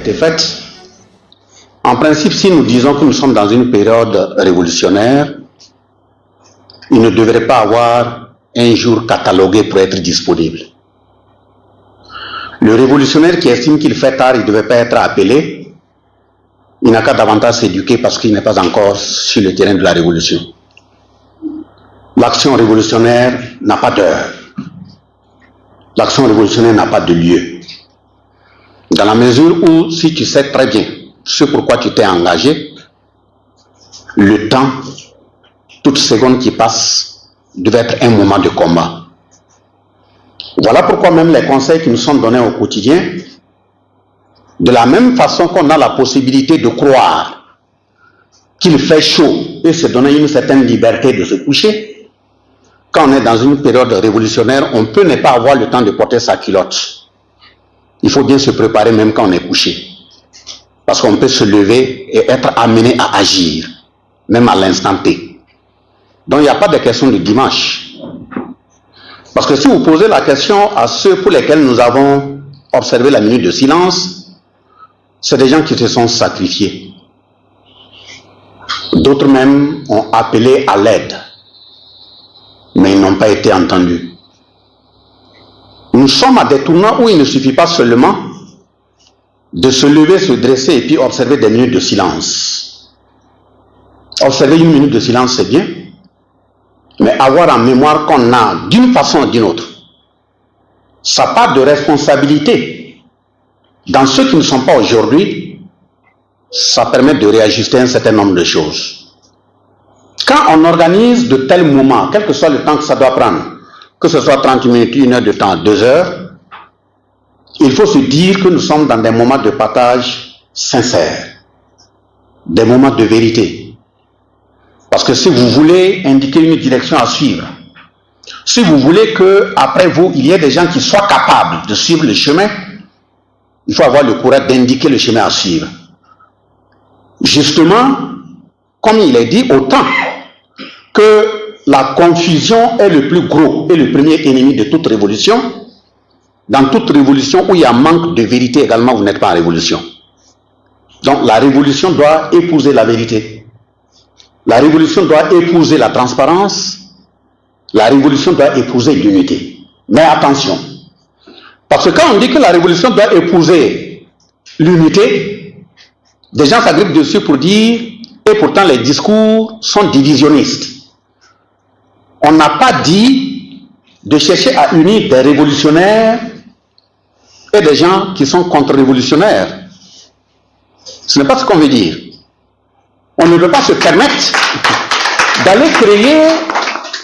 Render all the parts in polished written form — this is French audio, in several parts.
été faite. En principe, si nous disons que nous sommes dans une période révolutionnaire, il ne devrait pas avoir un jour catalogué pour être disponible. Le révolutionnaire qui estime qu'il fait tard, il ne devait pas être appelé. Il n'a qu'à davantage s'éduquer parce qu'il n'est pas encore sur le terrain de la révolution. L'action révolutionnaire n'a pas d'heure. L'action révolutionnaire n'a pas de lieu. Dans la mesure où, si tu sais très bien ce pourquoi tu t'es engagé, le temps, toute seconde qui passe, devait être un moment de combat. Voilà pourquoi même les conseils qui nous sont donnés au quotidien, de la même façon qu'on a la possibilité de croire qu'il fait chaud et se donner une certaine liberté de se coucher, quand on est dans une période révolutionnaire, on peut ne pas avoir le temps de porter sa culotte. Il faut bien se préparer même quand on est couché. Parce qu'on peut se lever et être amené à agir, même à l'instant T. Donc il n'y a pas de question de dimanche. Parce que si vous posez la question à ceux pour lesquels nous avons observé la minute de silence, c'est des gens qui se sont sacrifiés. D'autres même ont appelé à l'aide, mais ils n'ont pas été entendus. Nous sommes à des tournants où il ne suffit pas seulement de se lever, se dresser et puis observer des minutes de silence. Observer une minute de silence, c'est bien, mais avoir en mémoire qu'on a, d'une façon ou d'une autre, sa part de responsabilité dans ceux qui ne sont pas aujourd'hui, ça permet de réajuster un certain nombre de choses. Quand on organise de tels moments, quel que soit le temps que ça doit prendre, que ce soit 30 minutes, 1 heure de temps, 2 heures, il faut se dire que nous sommes dans des moments de partage sincère, des moments de vérité. Parce que si vous voulez indiquer une direction à suivre, si vous voulez qu'après vous, il y ait des gens qui soient capables de suivre le chemin, il faut avoir le courage d'indiquer le chemin à suivre. Justement, comme il est dit, autant que la confusion est le plus gros et le premier ennemi de toute révolution, dans toute révolution où il y a manque de vérité également, vous n'êtes pas en révolution. Donc la révolution doit épouser la vérité. La révolution doit épouser la transparence. La révolution doit épouser l'unité. Mais attention, parce que quand on dit que la révolution doit épouser l'unité, des gens s'agrippent dessus pour dire, et pourtant les discours sont divisionnistes. On n'a pas dit de chercher à unir des révolutionnaires et des gens qui sont contre-révolutionnaires. Ce n'est pas ce qu'on veut dire. On ne peut pas se permettre d'aller créer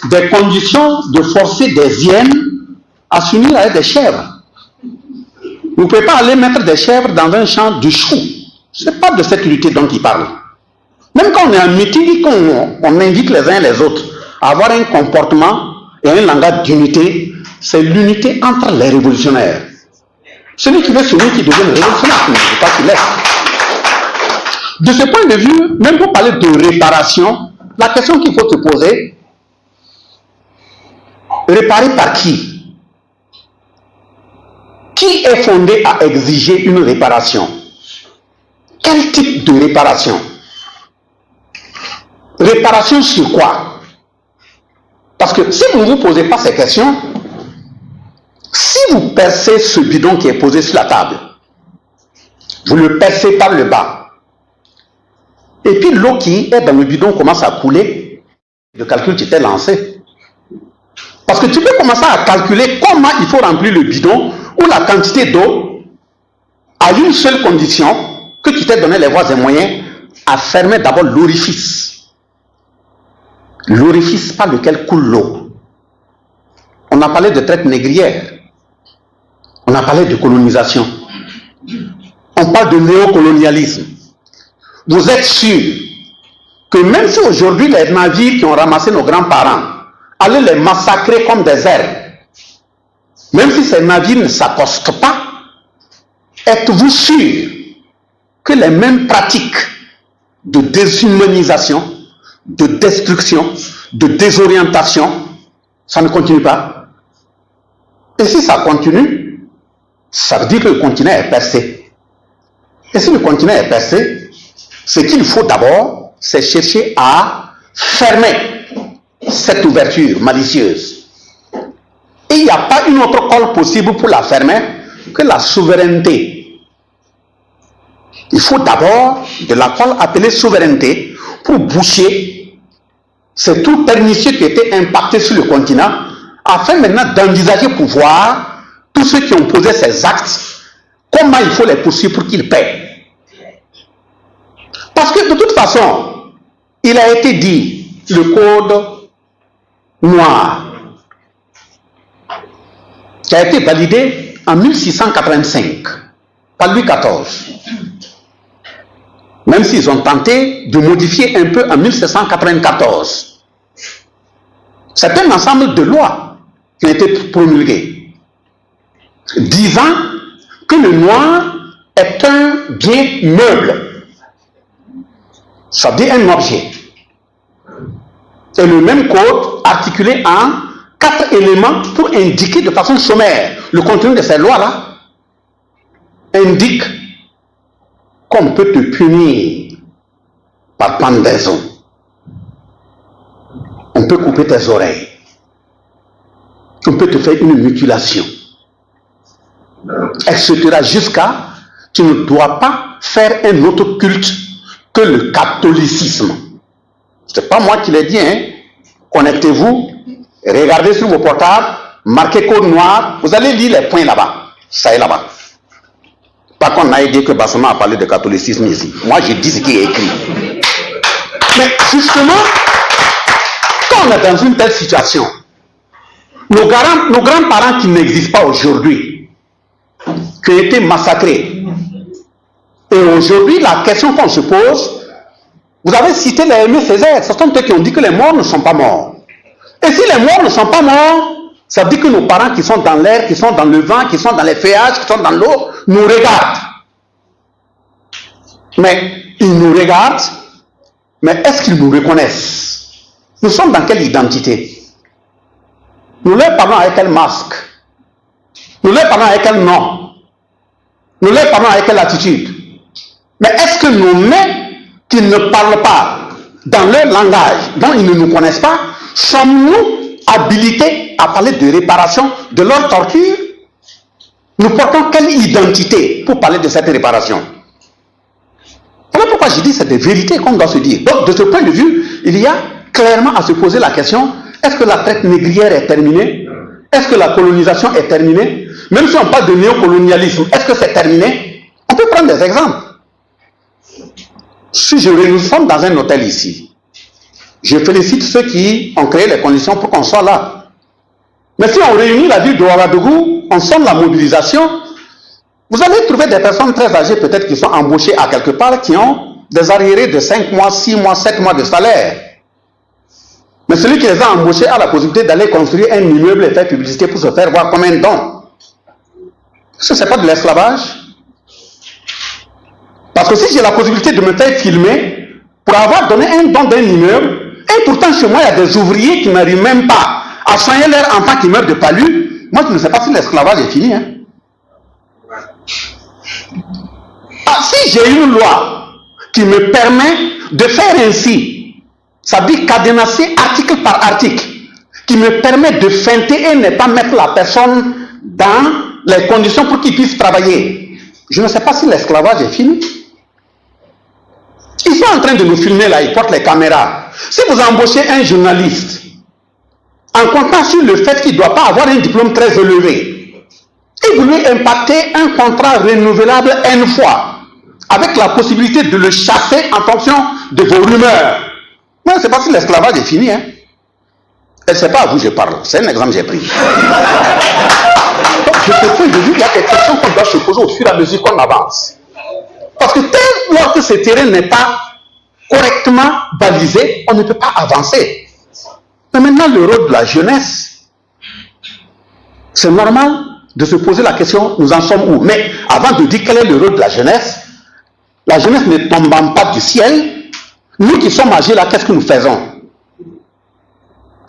des conditions de forcer des hyènes à s'unir avec des chèvres. Vous ne pouvez pas aller mettre des chèvres dans un champ de choux. Ce n'est pas de cette unité dont il parle. Même quand on est en meeting et qu'on invite les uns et les autres à avoir un comportement et un langage d'unité, c'est l'unité entre les révolutionnaires. Celui qui veut s'unir qui devient révolutionnaire, il ne veut pas qu'il laisse. De ce point de vue, même pour parler de réparation, la question qu'il faut se poser, réparer par qui? Qui est fondé à exiger une réparation? Quel type de réparation? Réparation sur quoi? Parce que si vous ne vous posez pas ces questions, si vous percez ce bidon qui est posé sur la table, vous le percez par le bas, et puis l'eau qui est dans le bidon commence à couler, le calcul qui t'est lancé. Parce que tu peux commencer à calculer comment il faut remplir le bidon ou la quantité d'eau à une seule condition, que tu t'es donné les voies et moyens à fermer d'abord l'orifice. L'orifice par lequel coule l'eau. On a parlé de traite négrière. On a parlé de colonisation. On parle de néocolonialisme. Vous êtes sûr que même si aujourd'hui les navires qui ont ramassé nos grands-parents allaient les massacrer comme des herbes, même si ces navires ne s'accostent pas, êtes-vous sûr que les mêmes pratiques de déshumanisation, de destruction, de désorientation, ça ne continue pas? Et si ça continue, ça veut dire que le continent est percé. Et si le continent est percé, ce qu'il faut d'abord, c'est chercher à fermer cette ouverture malicieuse. Et il n'y a pas une autre colle possible pour la fermer que la souveraineté. Il faut d'abord de la colle appelée souveraineté pour boucher ces trous pernicieux qui étaient impactés sur le continent, afin maintenant d'envisager pour voir tous ceux qui ont posé ces actes, comment il faut les poursuivre pour qu'ils paient. Parce que de toute façon, il a été dit, le code noir, qui a été validé en 1685 par Louis XIV. Même s'ils ont tenté de modifier un peu en 1794. C'est un ensemble de lois qui ont été promulguées, disant que le noir est un bien meuble. Ça veut dire un objet. Et le même code articulé en 4 éléments pour indiquer de façon sommaire le contenu de ces lois-là, indique qu'on peut te punir par pendaison. On peut couper tes oreilles. On peut te faire une mutilation. Etc. jusqu'à tu ne dois pas faire un autre culte que le catholicisme. Ce n'est pas moi qui l'ai dit, hein. Connectez-vous, regardez sur vos portables, marquez code noir, vous allez lire les points là-bas. Ça est là-bas. Pas qu'on aille dire que Bassama a parlé de catholicisme ici. Moi, je dis ce qui est écrit. Mais justement, quand on est dans une telle situation, nos grands-parents qui n'existent pas aujourd'hui, qui ont été massacrés, et aujourd'hui, la question qu'on se pose, vous avez cité les Aimé Césaire, ce sont eux qui ont dit que les morts ne sont pas morts. Et si les morts ne sont pas morts, ça veut dire que nos parents qui sont dans l'air, qui sont dans le vent, qui sont dans les feuillages, qui sont dans l'eau, nous regardent. Mais ils nous regardent, mais est-ce qu'ils nous reconnaissent? Nous sommes dans quelle identité? Nous leur parlons avec quel masque? Nous leur parlons avec quel nom? Nous leur parlons avec quelle attitude? Mais est-ce que nos mains qui ne parlent pas dans leur langage, dont ils ne nous connaissent pas, sommes-nous habilités à parler de réparation de leur torture? Nous portons quelle identité pour parler de cette réparation? Voilà pourquoi je dis que c'est des vérités qu'on doit se dire. Donc, de ce point de vue, il y a clairement à se poser la question, est-ce que la traite négrière est terminée? Est-ce que la colonisation est terminée? Même si on parle de néocolonialisme, est-ce que c'est terminé? On peut prendre des exemples. Si nous sommes dans un hôtel ici, je félicite ceux qui ont créé les conditions pour qu'on soit là. Mais si on réunit la ville de Ouagadougou, on sonne la mobilisation, vous allez trouver des personnes très âgées peut-être qui sont embauchées à quelque part, qui ont des arriérés de 5 mois, 6 mois, 7 mois de salaire. Mais celui qui les a embauchés a la possibilité d'aller construire un immeuble et faire publicité pour se faire voir comme un don. Est-ce que ce n'est pas de l'esclavage? Parce que si j'ai la possibilité de me faire filmer pour avoir donné un don d'un immeuble, et pourtant chez moi il y a des ouvriers qui n'arrivent même pas à soigner leurs enfants qui meurent de palu, moi je ne sais pas si l'esclavage est fini. Hein? Ah, si j'ai une loi qui me permet de faire ainsi, ça veut dire cadenasser article par article, qui me permet de feinter et ne pas mettre la personne dans les conditions pour qu'il puisse travailler, je ne sais pas si l'esclavage est fini. Ils sont en train de nous filmer là, ils portent les caméras. Si vous embauchez un journaliste en comptant sur le fait qu'il ne doit pas avoir un diplôme très élevé, et vous lui impactez un contrat renouvelable une fois, avec la possibilité de le chasser en fonction de vos rumeurs, moi je ne sais pas si l'esclavage est fini. Hein? Et ce n'est pas à vous que je parle, c'est un exemple que j'ai pris. Donc je te prie de dire qu'il y a des questions qu'on doit se poser au fur et à mesure qu'on avance. Parce que lorsque ce terrain n'est pas correctement balisé, on ne peut pas avancer. Mais maintenant, le rôle de la jeunesse, c'est normal de se poser la question, nous en sommes où? Mais avant de dire quel est le rôle de la jeunesse ne tombant pas du ciel, nous qui sommes âgés là, qu'est-ce que nous faisons?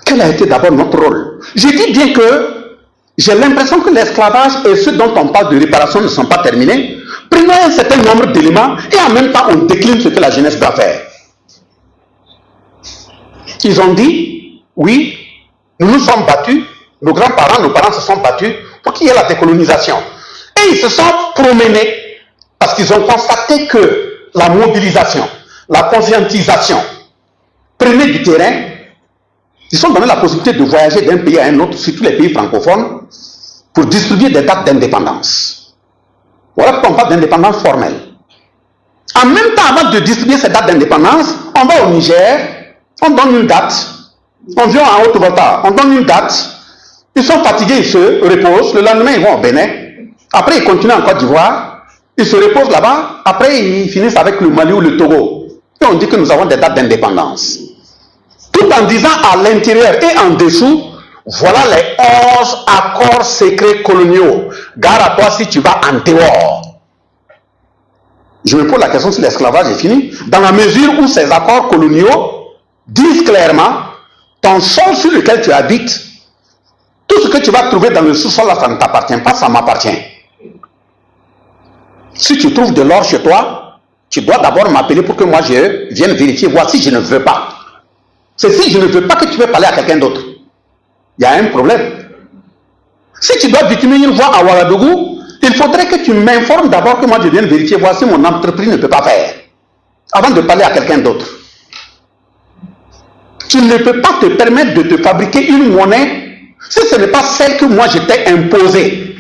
Quel a été d'abord notre rôle? Je dis bien que j'ai l'impression que l'esclavage et ce dont on parle de réparation ne sont pas terminés, Prenons un certain nombre d'éléments et en même temps on décline ce que la jeunesse doit faire. Ils ont dit, oui, nous nous sommes battus, nos grands-parents, nos parents se sont battus pour qu'il y ait la décolonisation. Et ils se sont promenés parce qu'ils ont constaté que la mobilisation, la conscientisation prenait du terrain. Ils sont donné la possibilité de voyager d'un pays à un autre, surtout les pays francophones, pour distribuer des dates d'indépendance. Voilà pourquoi on parle d'indépendance formelle. En même temps, avant de distribuer ces dates d'indépendance, on va au Niger, on donne une date, on vient en Haute-Volta, on donne une date, ils sont fatigués, ils se reposent, le lendemain ils vont au Bénin, après ils continuent en Côte d'Ivoire, ils se reposent là-bas, après ils finissent avec le Mali ou le Togo. Et on dit que nous avons des dates d'indépendance. Tout en disant à l'intérieur et en dessous, voilà les 11 accords secrets coloniaux. Gare à toi si tu vas en dehors. Je me pose la question si l'esclavage est fini. Dans la mesure où ces accords coloniaux disent clairement, ton sol sur lequel tu habites, tout ce que tu vas trouver dans le sous-sol là, ça ne t'appartient pas, ça m'appartient. Si tu trouves de l'or chez toi, tu dois d'abord m'appeler pour que moi je vienne vérifier, voir si je ne veux pas. C'est si je ne veux pas que tu veux parler à quelqu'un d'autre. Il y a un problème. Si tu dois bitumer une voie à Ouagadougou, il faudrait que tu m'informes d'abord que moi je vienne vérifier, voir si mon entreprise ne peut pas faire. Avant de parler à quelqu'un d'autre. Tu ne peux pas te permettre de te fabriquer une monnaie si ce n'est pas celle que moi je t'ai imposée.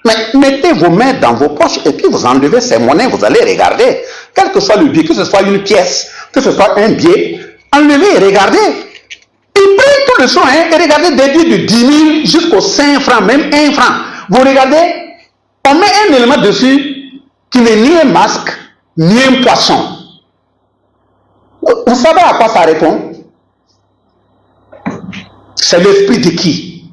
Mais mettez vos mains dans vos poches et puis vous enlevez ces monnaies, vous allez regarder. Quel que soit le billet, que ce soit une pièce, que ce soit un billet, enlevez et regardez. Ils prennent tout le son et regardez des billets de 10 000 jusqu'aux 5 francs, même 1 franc. Vous regardez, on met un élément dessus qui n'est ni un masque, ni un poisson. Vous savez à quoi ça répond? C'est l'esprit de qui?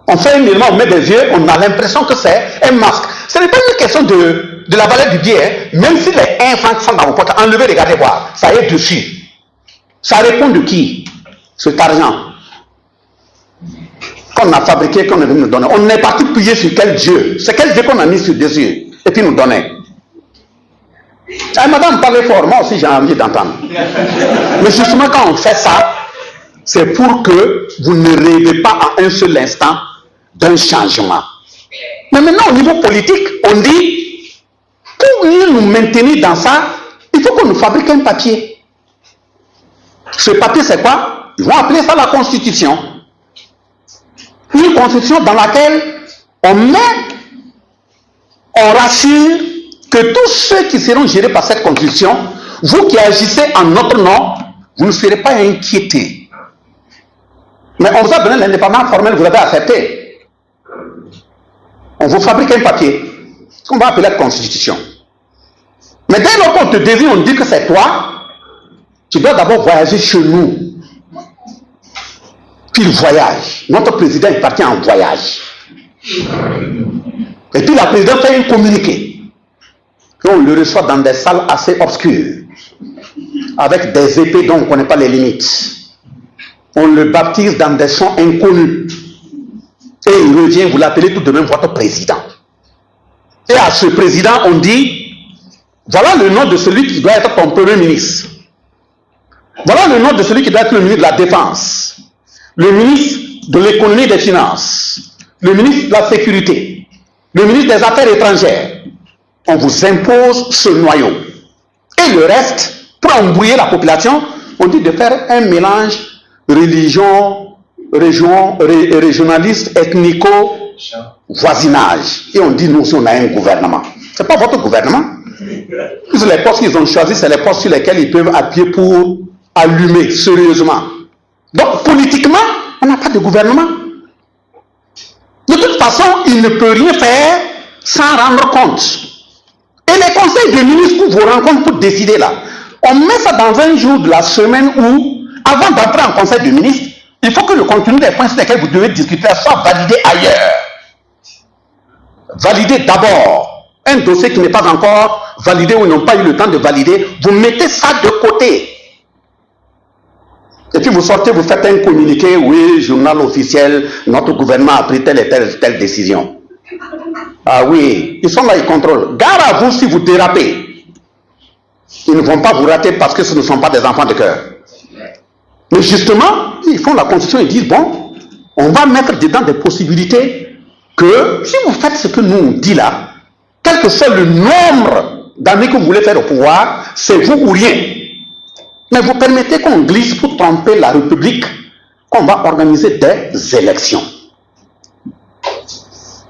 On fait un élément, on met des yeux, on a l'impression que c'est un masque. Ce n'est pas une question de la valeur du billet. Hein. Même si les 1 franc sont dans vos poches, enlevez, regardez voir. Ça y est dessus. Ça répond de qui? Cet argent qu'on a fabriqué, qu'on est venu nous donner. On est parti prier sur quel Dieu? C'est quel Dieu qu'on a mis sur des yeux et puis nous donner? Madame, parlez fort, moi aussi j'ai envie d'entendre. Mais justement, quand on fait ça, c'est pour que vous ne rêvez pas à un seul instant d'un changement. Mais maintenant, au niveau politique, on dit, pour nous maintenir dans ça, il faut qu'on nous fabrique un papier. Ce papier, c'est quoi? Ils vont appeler ça la Constitution. Une Constitution dans laquelle on rassure que tous ceux qui seront gérés par cette Constitution, vous qui agissez en notre nom, vous ne serez pas inquiétés. Mais on vous a donné l'indépendance formelle, vous avez accepté. On vous fabrique un papier qu'on va appeler la Constitution. Mais dès lors qu'on te désigne, on dit que c'est toi, tu dois d'abord voyager chez nous. Puis il voyage. Notre président est parti en voyage. Et puis la présidente fait un communiqué. Et on le reçoit dans des salles assez obscures, avec des épées dont on ne connaît pas les limites. On le baptise dans des sons inconnus. Et il revient, vous l'appelez tout de même votre président. Et à ce président, on dit, voilà le nom de celui qui doit être ton premier ministre. Voilà le nom de celui qui doit être le ministre de la Défense, le ministre de l'économie et des finances, le ministre de la sécurité, le ministre des Affaires étrangères. On vous impose ce noyau. Et le reste, pour embrouiller la population, on dit de faire un mélange religion, régionaliste, ethnico, voisinage. Et on dit, nous aussi, on a un gouvernement. Ce n'est pas votre gouvernement. Les postes qu'ils ont choisis, c'est les postes sur lesquels ils peuvent appuyer pour allumer sérieusement. Donc, politiquement, on n'a pas de gouvernement. De toute façon, il ne peut rien faire sans rendre compte. Et les conseils de ministres vous rencontrent pour décider là. On met ça dans un jour de la semaine où, avant d'entrer en conseil de ministres, il faut que le contenu des points sur lesquels vous devez discuter soit validé ailleurs. Validé d'abord. Un dossier qui n'est pas encore validé ou n'ont pas eu le temps de valider, vous mettez ça de côté. Et puis vous sortez, vous faites un communiqué, oui, journal officiel, notre gouvernement a pris telle et telle décision. Ah oui, ils sont là, ils contrôlent. Gare à vous si vous dérapez. Ils ne vont pas vous rater parce que ce ne sont pas des enfants de cœur. Mais justement, ils font la constitution et disent, bon, on va mettre dedans des possibilités que si vous faites ce que nous on dit là, quel que soit le nombre d'années que vous voulez faire au pouvoir, c'est vous ou rien. Mais vous permettez qu'on glisse pour tromper la République, qu'on va organiser des élections.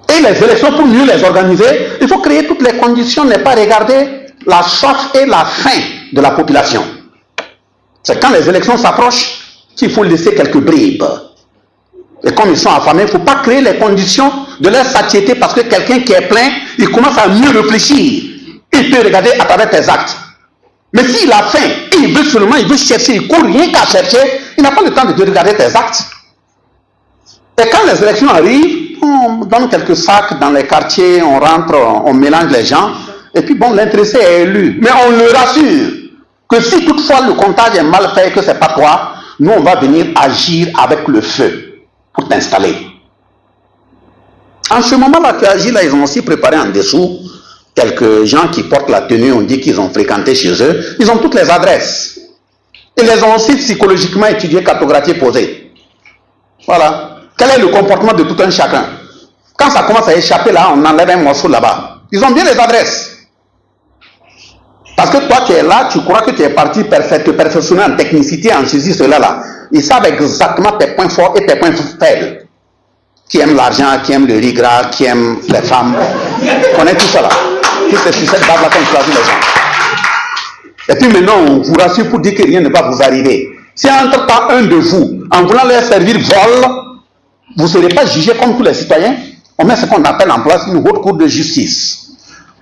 Et les élections, pour mieux les organiser, il faut créer toutes les conditions, n'est pas regarder la soif et la faim de la population. C'est quand les élections s'approchent qu'il faut laisser quelques bribes. Et comme ils sont affamés, il ne faut pas créer les conditions de leur satiété parce que quelqu'un qui est plein, il commence à mieux réfléchir. Il peut regarder à travers tes actes. Mais s'il a faim, et il veut seulement, il veut chercher, il ne court rien qu'à chercher, il n'a pas le temps de regarder tes actes. Et quand les élections arrivent, on donne quelques sacs dans les quartiers, on rentre, on mélange les gens, et puis bon, l'intéressé est élu. Mais on le rassure que si toutefois le comptage est mal fait et que ce n'est pas toi, nous on va venir agir avec le feu pour t'installer. En ce moment-là, tu agis là, ils ont aussi préparé en dessous quelques gens qui portent la tenue, on dit qu'ils ont fréquenté chez eux, ils ont toutes les adresses. Ils les ont aussi psychologiquement étudiées, cartographiées, posées. Voilà. Quel est le comportement de tout un chacun? Quand ça commence à échapper là, on enlève un morceau là-bas. Ils ont bien les adresses. Parce que toi, tu es là, tu crois que tu es parti te perfectionner en technicité, en ceci, cela là. Ils savent exactement tes points forts et tes points faibles. Qui aime l'argent, qui aime le riz gras, qui aime les femmes. On connaît tout ça là. Tout c'est sur cette base-là qu'on choisit les gens. Et puis maintenant, on vous rassure pour dire que rien ne va vous arriver. Si entre-temps un de vous, en voulant leur servir vol, vous ne serez pas jugé comme tous les citoyens. On met ce qu'on appelle en place une haute cour de justice.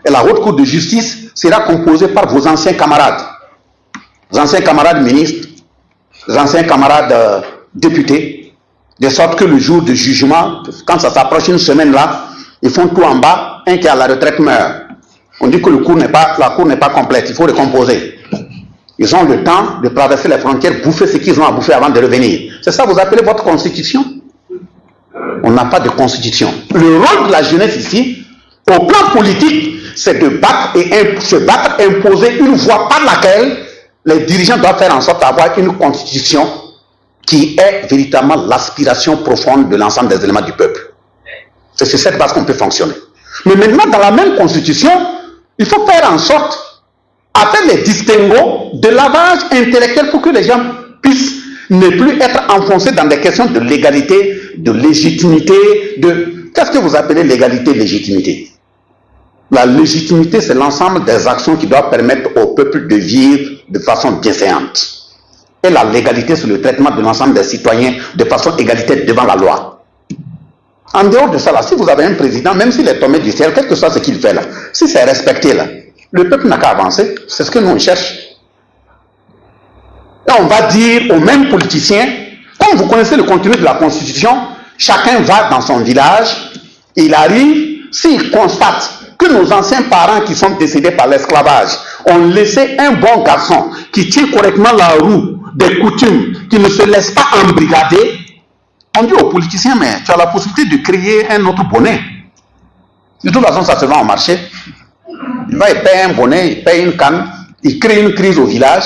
Et la haute cour de justice sera composée par vos anciens camarades. Vos anciens camarades ministres, vos anciens camarades députés, de sorte que le jour du jugement, quand ça s'approche une semaine là, ils font tout en bas, un qui est à la retraite meurt. On dit que la cour n'est pas complète, il faut recomposer. Ils ont le temps de traverser les frontières, bouffer ce qu'ils ont à bouffer avant de revenir. C'est ça que vous appelez votre constitution? On n'a pas de constitution. Le rôle de la jeunesse ici, au plan politique, c'est de se battre, imposer une voie par laquelle les dirigeants doivent faire en sorte d'avoir une constitution qui est véritablement l'aspiration profonde de l'ensemble des éléments du peuple. C'est sur cette base qu'on peut fonctionner. Mais maintenant, dans la même constitution, il faut faire en sorte à faire les distinguos de lavage intellectuel pour que les gens puissent ne plus être enfoncés dans des questions de légalité, de légitimité, de... Qu'est-ce que vous appelez légalité, légitimité? La légitimité, c'est l'ensemble des actions qui doivent permettre au peuple de vivre de façon bienséante. Et la légalité, c'est le traitement de l'ensemble des citoyens de façon égalitaire devant la loi. En dehors de ça, là, si vous avez un président, même s'il est tombé du ciel, quel que soit ce qu'il fait là, si c'est respecté là, le peuple n'a qu'à avancer. C'est ce que nous on cherche. Et on va dire aux mêmes politiciens, comme vous connaissez le contenu de la Constitution, chacun va dans son village, il arrive, s'il constate que nos anciens parents qui sont décédés par l'esclavage ont laissé un bon garçon qui tient correctement la roue des coutumes, qui ne se laisse pas embrigader, on dit aux politiciens, mais tu as la possibilité de créer un autre bonnet. De toute façon, ça se vend au marché. Il va, il paye un bonnet, il paye une canne, il crée une crise au village.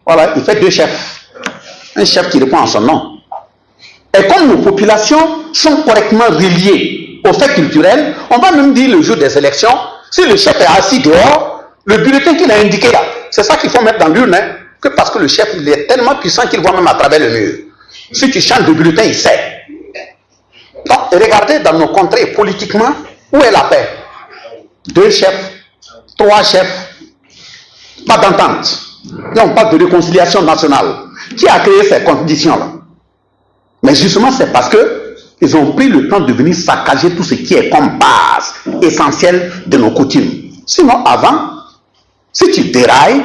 Voilà, il fait deux chefs. Un chef qui répond en son nom. Et comme nos populations sont correctement reliées aux faits culturels, on va même dire le jour des élections, si le chef est assis dehors, le bulletin qu'il a indiqué là, c'est ça qu'il faut mettre dans l'urne, hein, que parce que le chef il est tellement puissant qu'il voit même à travers le mur. Si tu changes de bulletin, il sait. Donc, regardez dans nos contrées politiquement, où est la paix? Deux chefs, trois chefs, pas d'entente. Et on parle de réconciliation nationale. Qui a créé ces conditions-là? Mais justement, c'est parce que ils ont pris le temps de venir saccager tout ce qui est comme base essentielle de nos coutumes. Sinon, avant, si tu dérailles,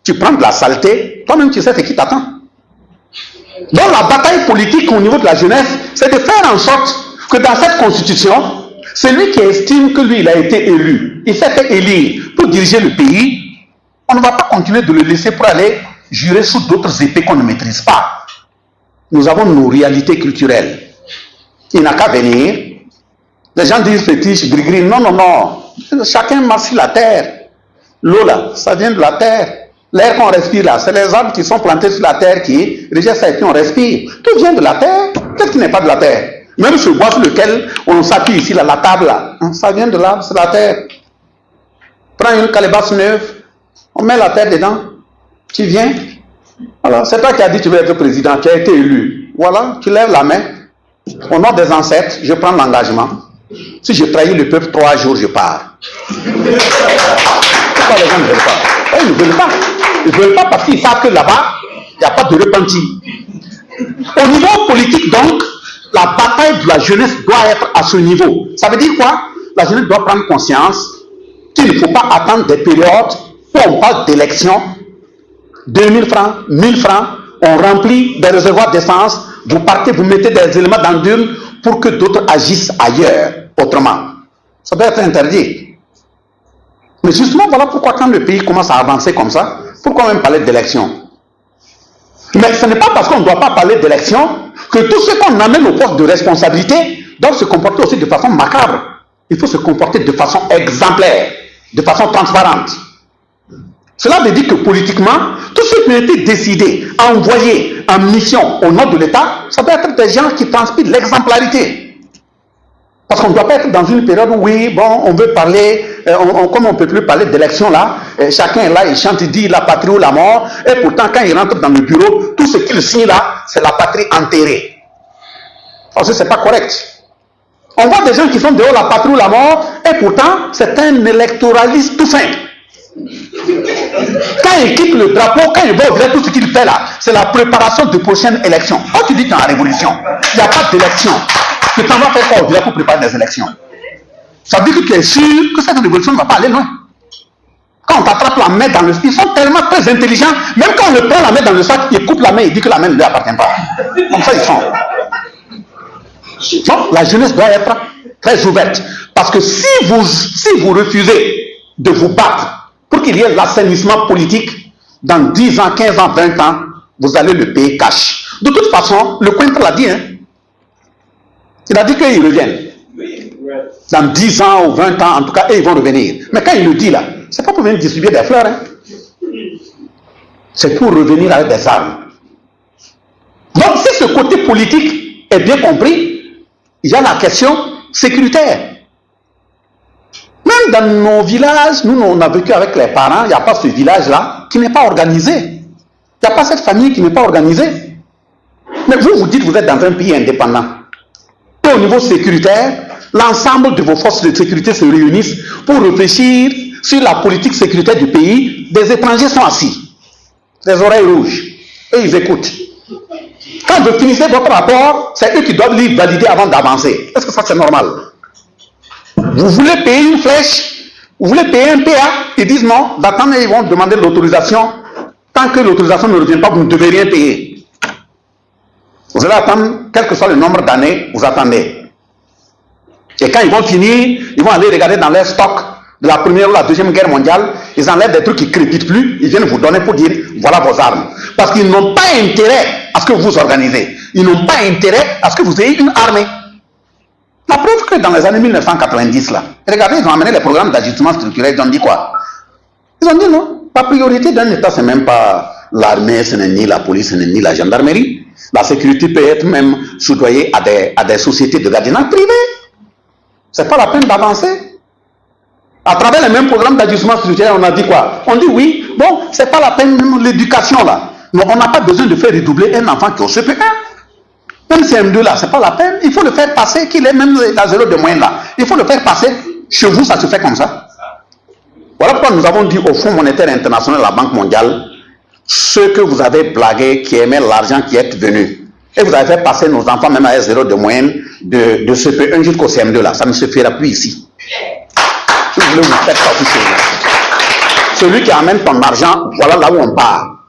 tu prends de la saleté, toi-même tu sais ce qui t'attend. Donc la bataille politique au niveau de la jeunesse, c'est de faire en sorte que dans cette constitution, celui qui estime que lui, il a été élu, il s'est fait élire pour diriger le pays, on ne va pas continuer de le laisser pour aller jurer sous d'autres épées qu'on ne maîtrise pas. Nous avons nos réalités culturelles. Il n'a qu'à venir, Les gens disent fétiche, gris-gris. Non, non, non. Chacun marche sur la terre. L'eau là, ça vient de la terre. L'air qu'on respire là, c'est les arbres qui sont plantés sur la terre qui rejettent ça et puis on respire. Tout vient de la terre. Qu'est-ce qui n'est pas de la terre? Même ce bois sur lequel on s'appuie ici, là, la table là, ça vient de là, c'est la terre. Prends une calebasse neuve, on met la terre dedans. Tu viens. Voilà, c'est toi qui as dit que tu veux être président, tu as été élu. Voilà, tu lèves la main. Au nom des ancêtres, je prends l'engagement. Si je trahis le peuple 3 jours, je pars. Pourquoi les gens ne veulent pas? Ils ne veulent pas. Ils ne veulent pas parce qu'ils savent que là-bas, il n'y a pas de repentir. Au niveau politique, donc, la bataille de la jeunesse doit être à ce niveau. Ça veut dire quoi? La jeunesse doit prendre conscience qu'il ne faut pas attendre des périodes où on parle d'élections. 2000 francs, 1000 francs, on remplit des réservoirs d'essence, vous partez, vous mettez des éléments dans l'urne pour que d'autres agissent ailleurs, autrement. Ça doit être interdit. Mais justement, voilà pourquoi quand le pays commence à avancer comme ça, pourquoi même parler d'élection? Mais ce n'est pas parce qu'on ne doit pas parler d'élection que tous ceux qu'on amène au poste de responsabilité doivent se comporter aussi de façon macabre. Il faut se comporter de façon exemplaire, de façon transparente. Cela veut dire que politiquement, tous ceux qui ont été décidés, envoyés en mission au nom de l'État, ça doit être des gens qui transpirent l'exemplarité. Parce qu'on ne doit pas être dans une période où, oui, bon, on veut parler, comme on ne peut plus parler d'élection là, chacun est là, il chante, il dit la patrie ou la mort, et pourtant quand il rentre dans le bureau, tout ce qu'il signe là, c'est la patrie enterrée. Parce que ce n'est pas correct. On voit des gens qui sont dehors la patrie ou la mort, et pourtant, c'est un électoraliste tout simple. Quand il quitte le drapeau, quand il va ouvrir tout ce qu'il fait là, c'est la préparation de prochaines élections. Quand tu dis que dans la révolution, il n'y a pas d'élection, tu t'en vas faire quoi au pour préparer des élections? Ça veut dire que tu es sûr que cette révolution ne va pas aller loin. Quand on t'attrape la main dans le sac, ils sont tellement très intelligents, même quand on le prend la main dans le sac, il coupe la main, il dit que la main ne lui appartient pas. Comme ça ils sont. Donc la jeunesse doit être très ouverte. Parce que si vous refusez de vous battre pour qu'il y ait l'assainissement politique, dans 10 ans, 15 ans, 20 ans, vous allez le payer cash. De toute façon, le Cointre l'a dit, hein. Il a dit qu'ils reviennent. Dans 10 ans ou 20 ans, en tout cas, ils vont revenir. Mais quand il le dit là, c'est pas pour venir distribuer des fleurs, hein. C'est pour revenir avec des armes. Donc, si ce côté politique est bien compris, il y a la question sécuritaire. Même dans nos villages, nous on a vécu avec les parents, il n'y a pas ce village-là qui n'est pas organisé. Il n'y a pas cette famille qui n'est pas organisée. Mais vous dites que vous êtes dans un pays indépendant. Et au niveau sécuritaire, l'ensemble de vos forces de sécurité se réunissent pour réfléchir sur la politique sécuritaire du pays. Des étrangers sont assis, les oreilles rouges, et ils écoutent. Quand vous finissez votre rapport, c'est eux qui doivent le valider avant d'avancer. Est-ce que ça c'est normal? Vous voulez payer une flèche, vous voulez payer un PA, ils disent non, d'attendre, ils vont demander l'autorisation. Tant que l'autorisation ne revient pas, vous ne devez rien payer. Vous allez attendre, quel que soit le nombre d'années, vous attendez. Et quand ils vont finir, ils vont aller regarder dans leur stock de la première ou la deuxième guerre mondiale, ils enlèvent des trucs qui ne crépitent plus, ils viennent vous donner pour dire, voilà vos armes. Parce qu'ils n'ont pas intérêt à ce que vous vous organisez. Ils n'ont pas intérêt à ce que vous ayez une armée. La preuve que dans les années 1990, là, regardez, ils ont amené les programmes d'ajustement structurel, ils ont dit quoi? Ils ont dit non, la priorité d'un État, c'est même pas l'armée, ce n'est ni la police, ce n'est ni la gendarmerie. La sécurité peut être même soudoyée à des sociétés de gardiennage privées. C'est pas la peine d'avancer. À travers les mêmes programmes d'ajustement structurel, on a dit quoi? On dit oui, bon, c'est pas la peine, même l'éducation là. Mais on n'a pas besoin de faire redoubler un enfant qui est au CP1. Même CM2 là, c'est pas la peine. Il faut le faire passer, qu'il ait même la 0 de moyenne là. Il faut le faire passer. Chez vous, ça se fait comme ça. Voilà pourquoi nous avons dit au Fonds monétaire international, la Banque mondiale, ceux que vous avez blagués, qui aimaient l'argent qui est venu, et vous avez fait passer nos enfants même à 0 de moyenne de CP1 jusqu'au CM2 là, ça ne se fera plus ici. Si vous voulez, vous faites sortir chez vous. Celui qui amène ton argent, voilà là où on part.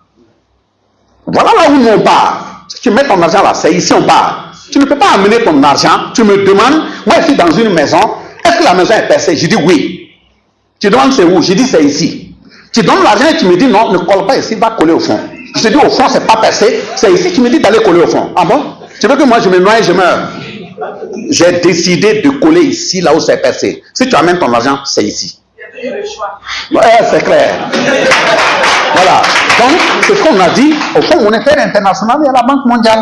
Voilà là où on part. Si tu mets ton argent là, c'est ici on part. Tu ne peux pas amener ton argent. Tu me demandes, moi je suis dans une maison, est-ce que la maison est percée? Je dis oui. Tu demandes c'est où? Je dis c'est ici. Tu donnes l'argent et tu me dis non, ne colle pas ici, va coller au fond. Je te dis au fond c'est pas percé, c'est ici, tu me dis d'aller coller au fond. Ah bon? Tu veux que moi je me noie et je meurs? J'ai décidé de coller ici, là où c'est percé. Si tu amènes ton argent, c'est ici. Ouais, c'est clair. Voilà. Donc, c'est ce qu'on a dit au Fonds monétaire international et à la Banque mondiale.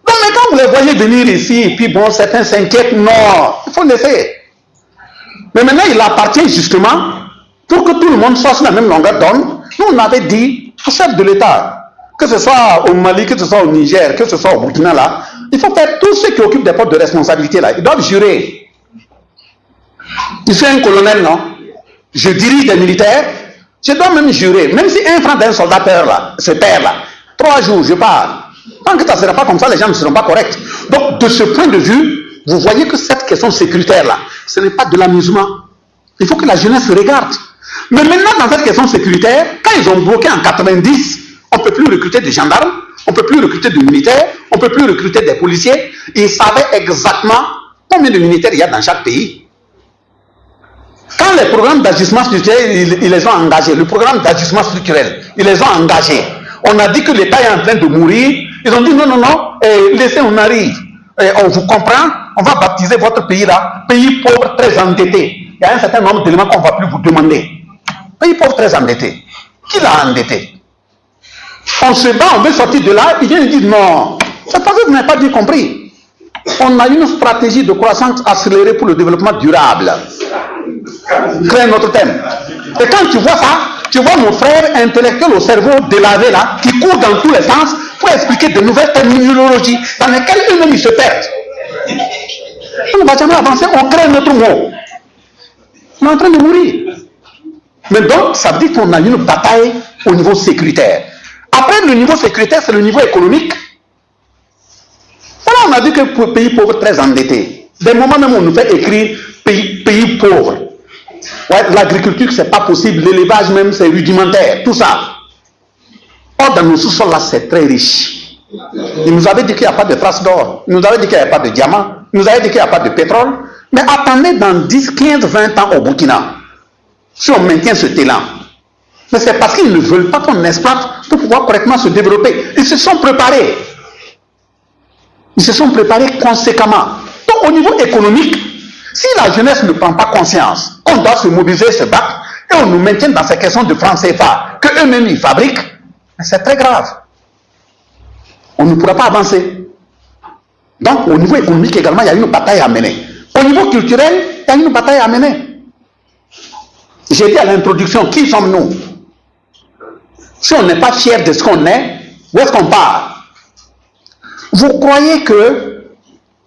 Donc, mais quand vous les voyez venir ici, et puis bon, certains s'inquiètent, non, il faut laisser. Mais maintenant, il appartient justement, pour que tout le monde soit sur la même longueur d'onde, nous, on avait dit au chef de l'État, que ce soit au Mali, que ce soit au Niger, que ce soit au Burkina, là, il faut faire tous ceux qui occupent des postes de responsabilité, là, ils doivent jurer. Je suis un colonel, non? Je dirige des militaires, je dois même jurer, même si un franc d'un soldat perd là, se perd là, 3 jours, je pars. Tant que ça ne sera pas comme ça, les gens ne seront pas corrects. Donc, de ce point de vue, vous voyez que cette question sécuritaire-là, ce n'est pas de l'amusement. Il faut que la jeunesse se regarde. Mais maintenant, dans cette question sécuritaire, quand ils ont bloqué en 90, on ne peut plus recruter des gendarmes, on ne peut plus recruter des militaires, on ne peut plus recruter des policiers. Ils savaient exactement combien de militaires il y a dans chaque pays. Quand les programmes d'ajustement structurel, ils les ont engagés, le programme d'ajustement structurel, ils les ont engagés. On a dit que l'État est en train de mourir. Ils ont dit non, non, non, laissez, on arrive. On vous comprend, on va baptiser votre pays là, pays pauvre très endetté. Il y a un certain nombre d'éléments qu'on ne va plus vous demander. Pays pauvre très endetté. Qui l'a endetté? On se bat, on veut sortir de là, ils viennent et disent non. C'est parce que vous n'avez pas bien compris. On a une stratégie de croissance accélérée pour le développement durable. Créer notre thème. Et quand tu vois ça, tu vois nos frères intellectuels au cerveau délavé là, qui courent dans tous les sens pour expliquer de nouvelles terminologies dans lesquelles eux-mêmes ils se perdent. On ne va jamais avancer, on crée notre mot. On est en train de mourir. Mais donc, ça veut dire qu'on a une bataille au niveau sécuritaire. Après, le niveau sécuritaire, c'est le niveau économique. Voilà, on a dit que pour pays pauvres très endettés, des moments même où on nous fait écrire pays pauvres. Ouais, l'agriculture, c'est pas possible, l'élevage même, c'est rudimentaire, tout ça. Or, dans nos sous-sols là, c'est très riche. Il nous avait dit qu'il n'y a pas de traces d'or, il nous avait dit qu'il n'y a pas de diamants, il nous avait dit qu'il n'y a pas de pétrole. Mais attendez dans 10, 15, 20 ans au Burkina, si on maintient ce talent. Mais c'est parce qu'ils ne veulent pas qu'on exploite pour pouvoir correctement se développer. Ils se sont préparés. Ils se sont préparés conséquemment. Donc, au niveau économique, si la jeunesse ne prend pas conscience qu'on doit se mobiliser, se battre, et on nous maintient dans ces questions de francs CFA, qu'eux-mêmes ils fabriquent, c'est très grave. On ne pourra pas avancer. Donc, au niveau économique également, il y a une bataille à mener. Au niveau culturel, il y a une bataille à mener. J'ai dit à l'introduction, qui sommes-nous? Si on n'est pas fier de ce qu'on est, où est-ce qu'on part? Vous croyez que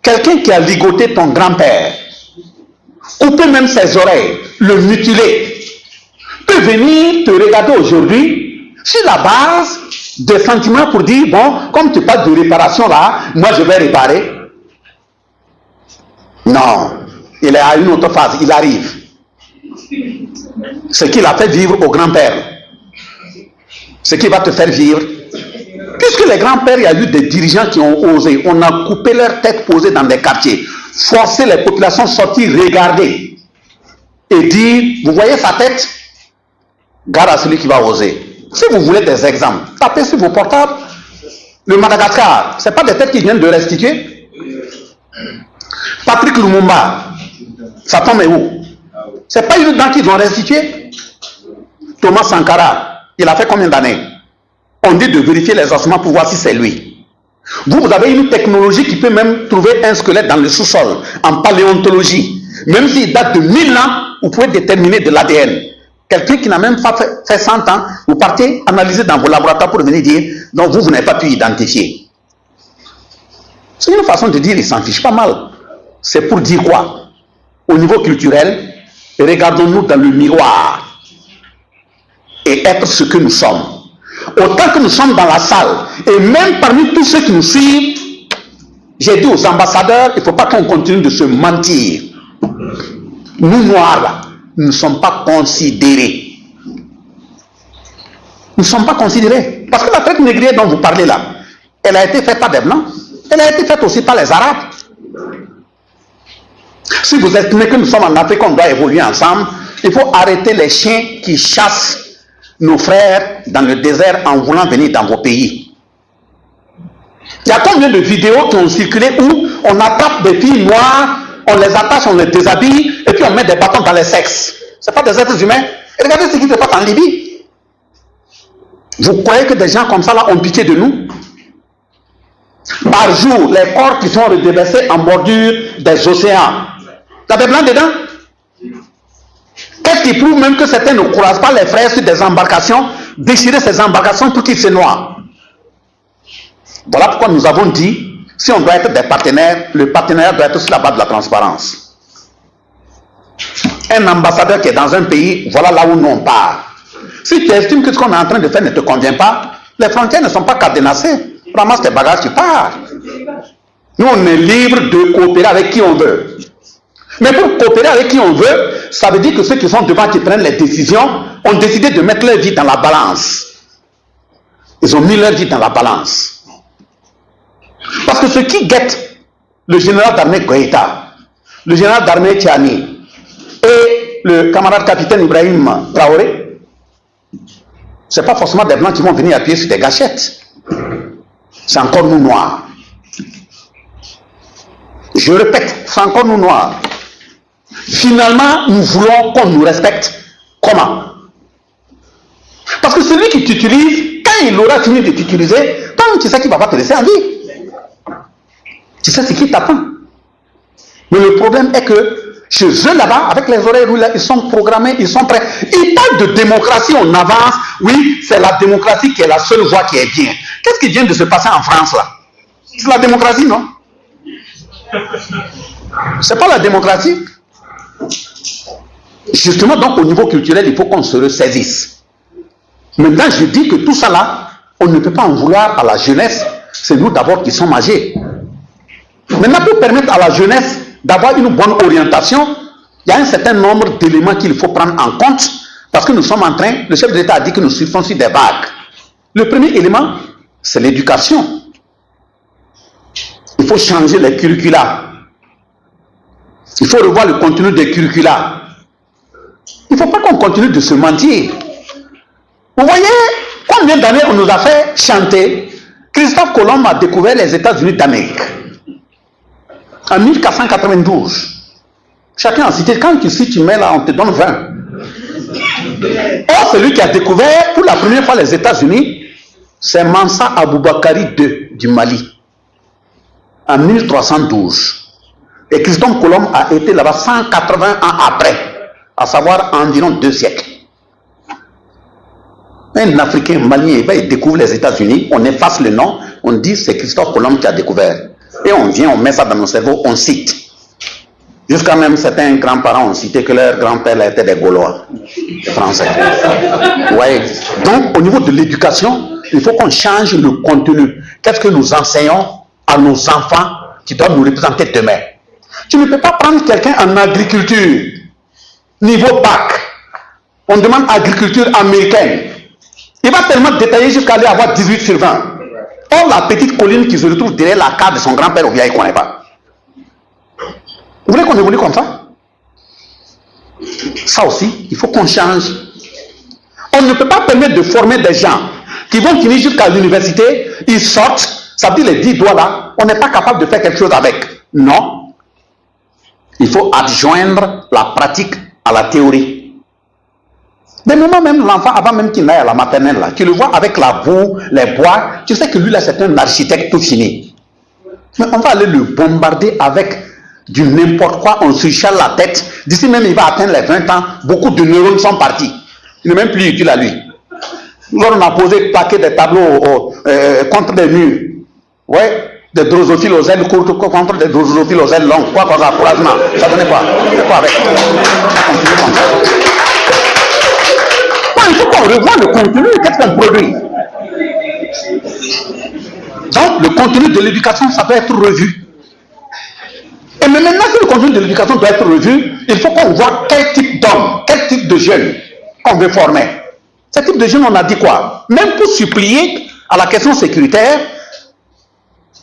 quelqu'un qui a ligoté ton grand-père, couper même ses oreilles, le mutiler, peut venir te regarder aujourd'hui sur la base des sentiments pour dire, bon, comme tu parles de réparation là, moi je vais réparer. Non, il est à une autre phase, il arrive. Ce qu'il a fait vivre au grand-père, ce qui va te faire vivre. Puisque les grands-pères, il y a eu des dirigeants qui ont osé, on a coupé leur tête posée dans des quartiers, forcé les populations à sortir, regarder et dire, vous voyez sa tête, garde à celui qui va oser. Si vous voulez des exemples, tapez sur vos portables. Le Madagascar, ce n'est pas des têtes qui viennent de restituer. Patrick Lumumba, sa tombe est où? Ce n'est pas une dent qu'ils ont restitué. Thomas Sankara, il a fait combien d'années? On dit de vérifier les ossements pour voir si c'est lui. Vous avez une technologie qui peut même trouver un squelette dans le sous-sol, en paléontologie. Même s'il date de 1000 ans, vous pouvez déterminer de l'ADN. Quelqu'un qui n'a même pas fait 100 ans, vous partez analyser dans vos laboratoires pour venir dire, non, vous n'avez pas pu identifier. C'est une façon de dire, il s'en fiche pas mal. C'est pour dire quoi? Au niveau culturel, regardons-nous dans le miroir et être ce que nous sommes. Autant que nous sommes dans la salle, et même parmi tous ceux qui nous suivent, j'ai dit aux ambassadeurs, il ne faut pas qu'on continue de se mentir. Nous, noirs, là, nous ne sommes pas considérés. Nous ne sommes pas considérés. Parce que la traite négrière dont vous parlez là, elle a été faite par des blancs, elle a été faite aussi par les arabes. Si vous estimez que nous sommes en Afrique, on doit évoluer ensemble, il faut arrêter les chiens qui chassent nos frères dans le désert en voulant venir dans vos pays. Il y a combien de vidéos qui ont circulé où on attrape des filles noires, on les attache, on les déshabille, et puis on met des bâtons dans les sexes. Ce n'est pas des êtres humains. Et regardez ce qui se passe en Libye. Vous croyez que des gens comme ça là ont pitié de nous? Par jour, les corps qui sont redéversés en bordure des océans. Il y a des blancs dedans. Qu'est-ce qui prouve même que certains ne couragent pas les frères sur des embarcations, déchirer ces embarcations pour qu'ils se noient? Voilà pourquoi nous avons dit, si on doit être des partenaires, le partenariat doit être sur la base de la transparence. Un ambassadeur qui est dans un pays, voilà là où nous on part. Si tu estimes que ce qu'on est en train de faire ne te convient pas, les frontières ne sont pas cadenassées. Ramasse tes bagages, tu pars. Nous, on est libre de coopérer avec qui on veut. Mais pour coopérer avec qui on veut, ça veut dire que ceux qui sont devant, qui prennent les décisions, ont décidé de mettre leur vie dans la balance. Ils ont mis leur vie dans la balance. Parce que ce qui guette le général d'armée Goïta, le général d'armée Tchani et le camarade capitaine Ibrahim Traoré, ce n'est pas forcément des blancs qui vont venir appuyer sur des gâchettes. C'est encore nous noirs. Je répète, c'est encore nous noirs. Finalement, nous voulons qu'on nous respecte. Comment? Parce que celui qui t'utilise, quand il aura fini de t'utiliser, tu sais qu'il ne va pas te laisser en vie. Tu sais ce qui t'attend. Mais le problème est que chez eux là-bas, avec les oreilles rouges, ils sont programmés, ils sont prêts. Ils parlent de démocratie, on avance. Oui, c'est la démocratie qui est la seule voie qui est bien. Qu'est-ce qui vient de se passer en France là? C'est la démocratie, non? C'est pas la démocratie. Justement, donc au niveau culturel, il faut qu'on se ressaisisse. Maintenant, je dis que tout ça là, on ne peut pas en vouloir à la jeunesse. C'est nous d'abord qui sommes âgés. Maintenant, pour permettre à la jeunesse d'avoir une bonne orientation, il y a un certain nombre d'éléments qu'il faut prendre en compte parce que nous sommes en train, le chef de l'État a dit que nous surfons sur des vagues. Le premier élément, c'est l'éducation. Il faut changer les curricula. Il faut revoir le contenu des curricula. Il ne faut pas qu'on continue de se mentir. Vous voyez combien d'années on nous a fait chanter? Christophe Colomb a découvert les États-Unis d'Amérique en 1492. Chacun a cité, quand tu mets là, on te donne 20. Or, celui qui a découvert pour la première fois les États-Unis, c'est Mansa Aboubakari II du Mali, en 1312. Et Christophe Colomb a été là-bas 180 ans après, à savoir environ 2 siècles. Un Africain malien, il découvre les États-Unis, on efface le nom, on dit c'est Christophe Colomb qui a découvert. Et on vient, on met ça dans nos cerveaux, on cite. Jusqu'à même certains grands-parents ont cité que leur grand-père était des Gaulois, des Français. Ouais. Donc, au niveau de l'éducation, il faut qu'on change le contenu. Qu'est-ce que nous enseignons à nos enfants qui doivent nous représenter demain? Tu ne peux pas prendre quelqu'un en agriculture, niveau bac. On demande agriculture américaine. Il va tellement détailler jusqu'à aller avoir 18 sur 20. Or, la petite colline qui se retrouve derrière la cave de son grand-père, il ne connaît pas. Vous voulez qu'on évolue comme ça? Ça aussi, il faut qu'on change. On ne peut pas permettre de former des gens qui vont finir jusqu'à l'université, ils sortent, ça veut dire les 10 doigts là, on n'est pas capable de faire quelque chose avec. Non. Il faut adjoindre la pratique à la théorie. Des moments même, l'enfant, avant même qu'il n'aille à la maternelle, là, tu le vois avec la boue, les bois, tu sais que lui là, c'est un architecte tout fini. Mais on va aller le bombarder avec du n'importe quoi, on se chale la tête. D'ici même, il va atteindre les 20 ans, beaucoup de neurones sont partis. Il n'est même plus utile à lui. Nous on a posé paquet des tableaux contre des murs. Ouais, des drosophiles aux ailes courtes contre des drosophiles aux ailes longues. Quoi, ça, croisement. Ça donnait quoi? C'est quoi avec? Continue comme ça. Il faut qu'on revoie le contenu, qu'est-ce qu'on produit. Donc, le contenu de l'éducation, ça peut être revu. Et mais maintenant, si le contenu de l'éducation doit être revu, il faut qu'on voit quel type d'homme, quel type de jeunes qu'on veut former. Ce type de jeunes, on a dit quoi? Même pour supplier à la question sécuritaire,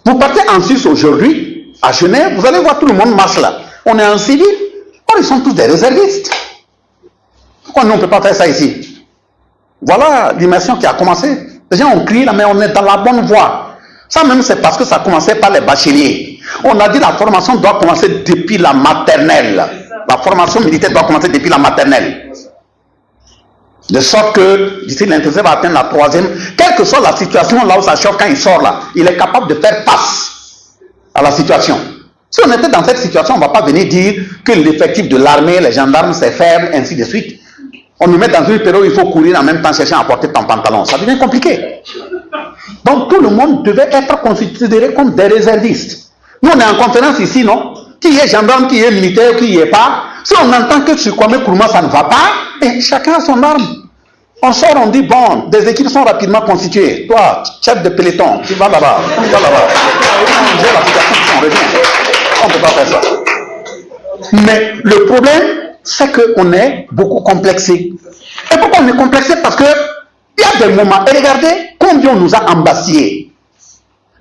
vous partez en Suisse aujourd'hui, à Genève, vous allez voir tout le monde marche là. On est en civil, or ils sont tous des réservistes. Pourquoi nous on ne peut pas faire ça ici? Voilà l'immersion qui a commencé. Les gens ont crié là, mais on est dans la bonne voie. Ça même, c'est parce que ça commençait par les bacheliers. On a dit que la formation doit commencer depuis la maternelle. La formation militaire doit commencer depuis la maternelle. De sorte que, d'ici l'intéressé va atteindre la 3e, quelle que soit la situation là où ça chauffe quand il sort là, il est capable de faire face à la situation. Si on était dans cette situation, on ne va pas venir dire que l'effectif de l'armée, les gendarmes, c'est faible, ainsi de suite. On nous met dans une période où il faut courir en même temps chercher à porter ton pantalon. Ça devient compliqué. Donc tout le monde devait être considéré comme des réservistes. Nous, on est en conférence ici, non? Qui est gendarme, qui est militaire, qui n'y est pas. Si on entend que sur Kwame Nkrumah, ça ne va pas, et chacun a son arme. On sort, on dit, bon, des équipes sont rapidement constituées. Toi, chef de peloton, tu vas là-bas, tu vas là-bas. On gère la situation, on revient. On ne peut pas faire ça. Mais le problème, c'est qu'on est beaucoup complexé. Et pourquoi on est complexé? Parce que il y a des moments, et regardez combien on nous a embastillés.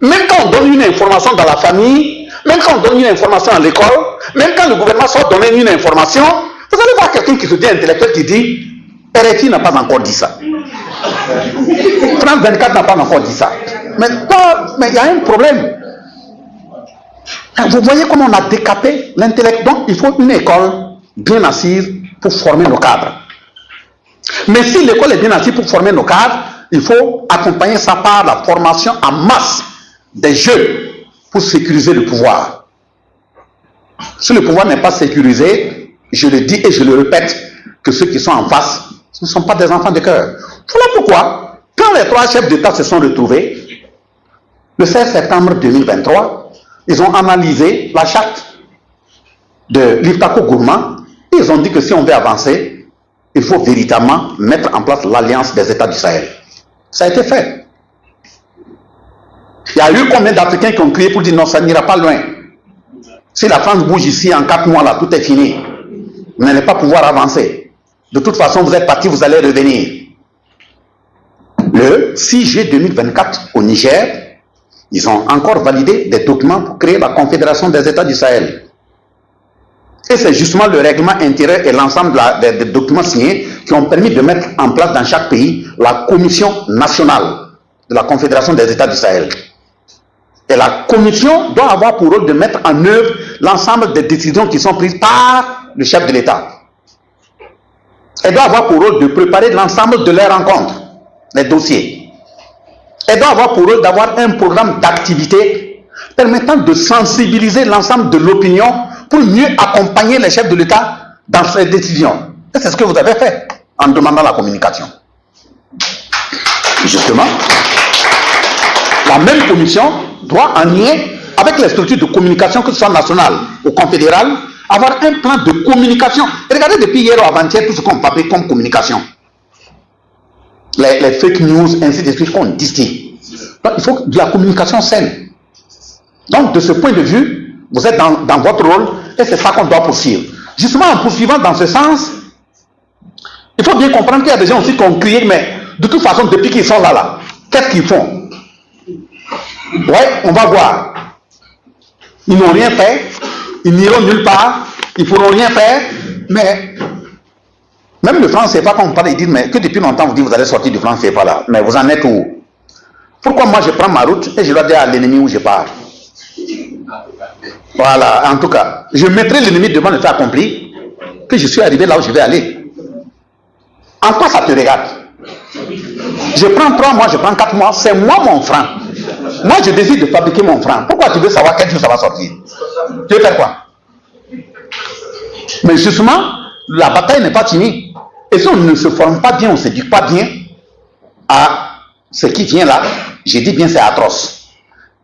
Même quand on donne une information dans la famille, même quand on donne une information à l'école, même quand le gouvernement sort donner une information, vous allez voir quelqu'un qui se dit intellectuel qui dit RFI n'a pas encore dit ça. France 24 n'a pas encore dit ça. Mais il y a un problème. Vous voyez comment on a décapé l'intellect. Donc il faut une école bien assise pour former nos cadres. Mais si l'école est bien assise pour former nos cadres, il faut accompagner ça par la formation en masse des jeunes pour sécuriser le pouvoir. Si le pouvoir n'est pas sécurisé, je le dis et je le répète, que ceux qui sont en face, ce ne sont pas des enfants de cœur. Voilà pourquoi, quand les 3 chefs d'État se sont retrouvés, le 16 septembre 2023, ils ont analysé la charte de l'Iftako Gourma et ils ont dit que si on veut avancer, il faut véritablement mettre en place l'alliance des États du Sahel. Ça a été fait. Il y a eu combien d'Africains qui ont crié pour dire non, ça n'ira pas loin. Si la France bouge ici en 4 mois, là, tout est fini. Vous n'allez pas pouvoir avancer. De toute façon, vous êtes partis, vous allez revenir. Le 6 juillet 2024, au Niger, ils ont encore validé des documents pour créer la Confédération des États du Sahel. Et c'est justement le règlement intérieur et l'ensemble des documents signés qui ont permis de mettre en place dans chaque pays la Commission nationale de la Confédération des États du Sahel. Et la Commission doit avoir pour rôle de mettre en œuvre l'ensemble des décisions qui sont prises par le chef de l'État. Elle doit avoir pour rôle de préparer l'ensemble de leurs rencontres, les dossiers. Elle doit avoir pour rôle d'avoir un programme d'activité permettant de sensibiliser l'ensemble de l'opinion pour mieux accompagner les chefs de l'État dans ces décisions. Et c'est ce que vous avez fait en demandant la communication. Justement, la même commission doit, en lien avec les structures de communication, que ce soit nationales ou confédérales, avoir un plan de communication. Et regardez depuis hier ou avant-hier tout ce qu'on fabrique comme communication. Les fake news, ainsi de suite, qu'on distille. Donc il faut de la communication saine. Donc de ce point de vue, vous êtes dans votre rôle et c'est ça qu'on doit poursuivre. Justement, en poursuivant dans ce sens, il faut bien comprendre qu'il y a des gens aussi qui ont crié, mais de toute façon, depuis qu'ils sont là, qu'est-ce qu'ils font? Ouais, on va voir. Ils n'ont rien fait, ils n'iront nulle part, ils ne pourront rien faire, mais même le franc CFA, quand on parle, ils disent, mais que depuis longtemps vous dites vous allez sortir du franc CFA là, mais vous en êtes où? Pourquoi moi je prends ma route et je dois dire à l'ennemi où je pars? Voilà, en tout cas, je mettrai l'ennemi devant le fait accompli que je suis arrivé là où je vais aller. En quoi ça te regarde? Je prends 3 mois, je prends 4 mois, c'est moi mon franc. Moi je décide de fabriquer mon franc. Pourquoi tu veux savoir quel jour ça va sortir? Tu veux faire quoi? Mais justement, la bataille n'est pas finie. Et si on ne se forme pas bien, on ne s'éduque pas bien à ce qui vient là, je dis bien c'est atroce.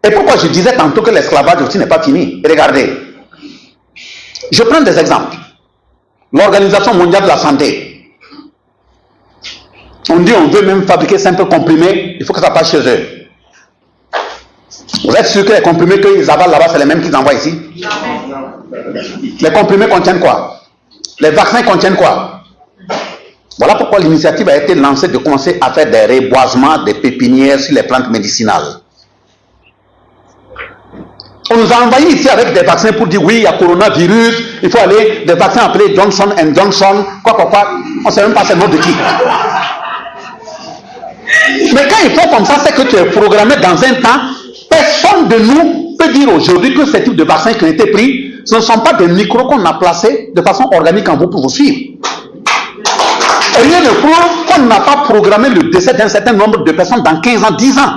Et pourquoi je disais tantôt que l'esclavage aussi n'est pas fini? Regardez, je prends des exemples. L'Organisation mondiale de la santé, on dit on veut même fabriquer simple comprimés, il faut que ça passe chez eux. Vous êtes sûr que les comprimés qu'ils avalent là-bas, c'est les mêmes qu'ils envoient ici? Les comprimés contiennent quoi? Les vaccins contiennent quoi? Voilà pourquoi l'initiative a été lancée de commencer à faire des reboisements, des pépinières sur les plantes médicinales. On nous a envoyé ici avec des vaccins pour dire oui, il y a coronavirus, il faut aller, des vaccins appelés Johnson & Johnson, quoi, on ne sait même pas c'est le nom de qui. Mais quand il faut comme ça, c'est que tu es programmé dans un temps, Personne de nous peut dire aujourd'hui que ces types de vaccins qui ont été pris, ce ne sont pas des micros qu'on a placés de façon organique en vous pour vous suivre. Rien ne prouve qu'on n'a pas programmé le décès d'un certain nombre de personnes dans 15 ans, 10 ans.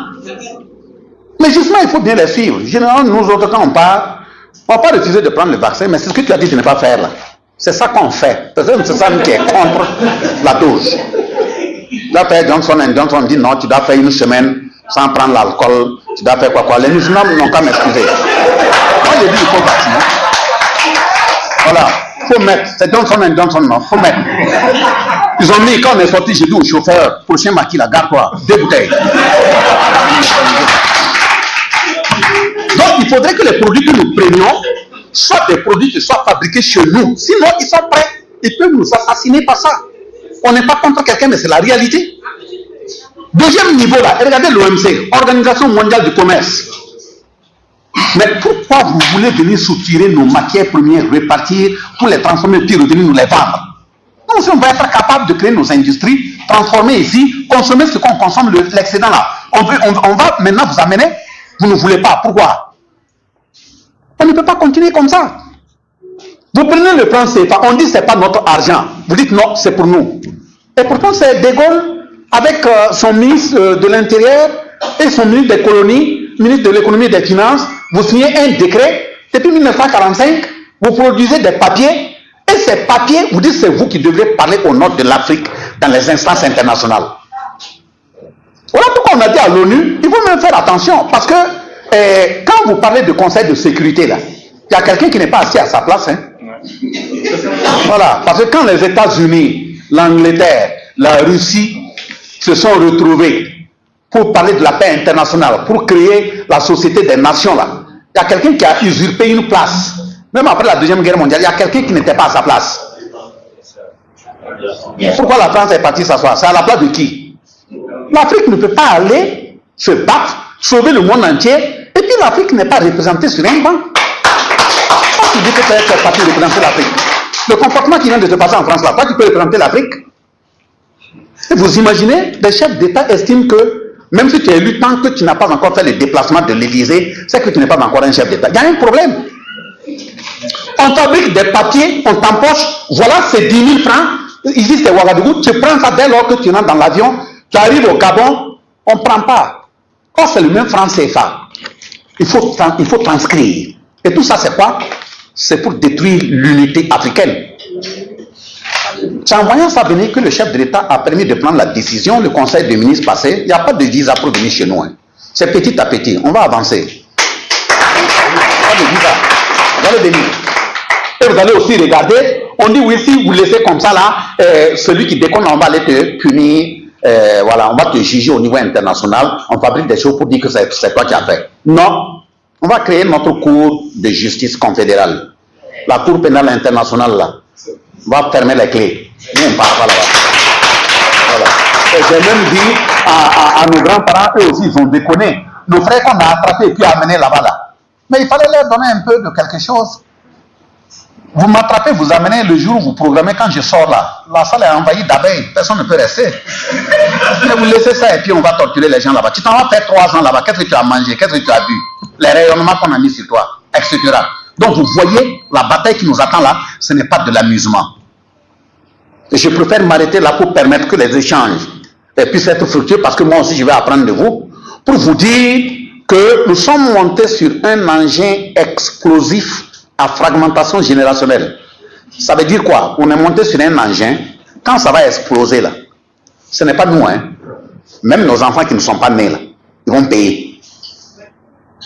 Mais justement, il faut bien les suivre. Généralement, nous autres, quand on part, on ne va pas refuser de prendre le vaccin, mais c'est ce que tu as dit de ne pas faire là. C'est ça qu'on fait. C'est ça qui est contre la dose. Là, Johnson & Johnson dit non, tu dois faire une semaine sans prendre l'alcool, tu dois faire quoi. Les musulmans n'ont qu'à m'excuser. Moi, j'ai dit il faut vacciner. Voilà, il faut mettre. C'est Johnson & Johnson, non, il faut mettre. Ils ont mis, quand on est sorti, j'ai dit au chauffeur, prochain maquis, la garde-toi, 2 bouteilles. Donc, il faudrait que les produits que nous prenions soient des produits qui soient fabriqués chez nous. Sinon, ils sont prêts. Ils peuvent nous assassiner par ça. On n'est pas contre quelqu'un, mais c'est la réalité. Deuxième niveau là, regardez l'OMC, Organisation mondiale du commerce. Mais pourquoi vous voulez venir soutirer nos matières premières, repartir pour les transformer, puis revenir nous les vendre? Nous, si on va être capable de créer nos industries, transformer ici, consommer ce qu'on consomme, l'excédent là. On va maintenant vous amener, vous ne voulez pas. Pourquoi? On ne peut pas continuer comme ça. Vous prenez le plan CFA, on dit que ce n'est pas notre argent. Vous dites non, c'est pour nous. Et pourtant, c'est De Gaulle, avec son ministre de l'Intérieur et son ministre des colonies, ministre de l'économie et des finances, vous signez un décret. Depuis 1945, vous produisez des papiers. Et ces papiers, vous dites que c'est vous qui devrez parler au nord de l'Afrique dans les instances internationales. Voilà pourquoi on a dit à l'ONU, il faut même faire attention. Parce que quand vous parlez de Conseil de sécurité, là, il y a quelqu'un qui n'est pas assis à sa place. Hein. Voilà, parce que quand les États-Unis, l'Angleterre, la Russie se sont retrouvés pour parler de la paix internationale, pour créer la société des nations, là, il y a quelqu'un qui a usurpé une place. Même après la Deuxième Guerre mondiale, il y a quelqu'un qui n'était pas à sa place. Pourquoi la France est partie s'asseoir? C'est à la place de qui? L'Afrique ne peut pas aller se battre, sauver le monde entier, et puis l'Afrique n'est pas représentée sur un banc. Pourquoi tu dis que tu es parti représenter l'Afrique? Le comportement qui vient de se passer en France là, toi tu peux représenter l'Afrique? Et vous imaginez, les chefs d'État estiment que même si tu es élu, tant que tu n'as pas encore fait le déplacement de l'Élysée, c'est que tu n'es pas encore un chef d'État. Il y a un problème. On fabrique des papiers, on t'empoche, voilà c'est 10 000 francs, ici c'est Ouagadougou, tu prends ça dès lors que tu rentres dans l'avion, tu arrives au Gabon, on ne prend pas. Quand c'est le même franc CFA, il faut transcrire. Et tout ça c'est quoi? C'est pour détruire l'unité africaine. C'est en voyant ça venir que le chef de l'État a permis de prendre la décision, le conseil des ministres passé, il n'y a pas de visa pour venir chez nous. Hein. C'est petit à petit, on va avancer. Pas de visa. Vous allez venir. Et vous allez aussi regarder, on dit oui, si vous laissez comme ça là, celui qui déconne, on va aller te punir, voilà, on va te juger au niveau international, on fabrique des choses pour dire que c'est toi qui as fait. Non, on va créer notre cour de justice confédérale. La cour pénale internationale là, on va fermer les clés. Nous on part pas là-bas. Voilà. Et j'ai même dit à nos grands-parents, eux aussi ils ont déconné. Nos frères qu'on a attrapés et puis amenés là-bas là. Mais il fallait leur donner un peu de quelque chose. Vous m'attrapez, vous amenez le jour où vous programmez, quand je sors là, la salle est envahie d'abeilles, personne ne peut rester. Mais vous laissez ça et puis on va torturer les gens là-bas. Tu t'en vas faire 3 ans là-bas, qu'est-ce que tu as mangé, qu'est-ce que tu as bu, les rayonnements qu'on a mis sur toi, etc. Donc vous voyez, la bataille qui nous attend là, ce n'est pas de l'amusement. Et je préfère m'arrêter là pour permettre que les échanges puissent être fructueux, parce que moi aussi je vais apprendre de vous, pour vous dire que nous sommes montés sur un engin explosif à fragmentation générationnelle. Ça veut dire quoi? On est monté sur un engin, quand ça va exploser là, ce n'est pas nous, hein. Même nos enfants qui ne sont pas nés là, ils vont payer.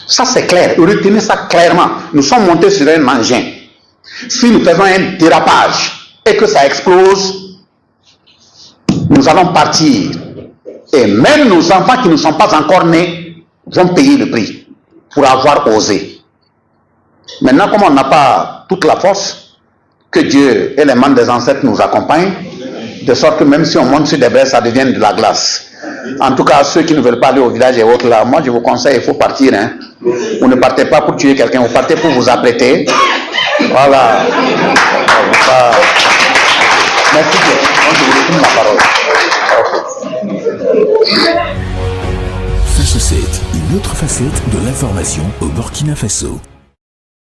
Ça c'est clair, retenez ça clairement. Nous sommes montés sur un engin. Si nous faisons un dérapage et que ça explose, nous allons partir. Et même nos enfants qui ne sont pas encore nés vont payer le prix pour avoir osé. Maintenant, comme on n'a pas toute la force, que Dieu et les membres des ancêtres nous accompagnent, de sorte que même si on monte sur des braises, ça devient de la glace. En tout cas, ceux qui ne veulent pas aller au village et autres là, moi je vous conseille, il faut partir. Hein. Vous ne partez pas pour tuer quelqu'un, vous partez pour vous apprêter. Voilà. Merci Dieu. Donc, je vous retourne la parole. Fashion Set, une autre facette de l'information au Burkina Faso.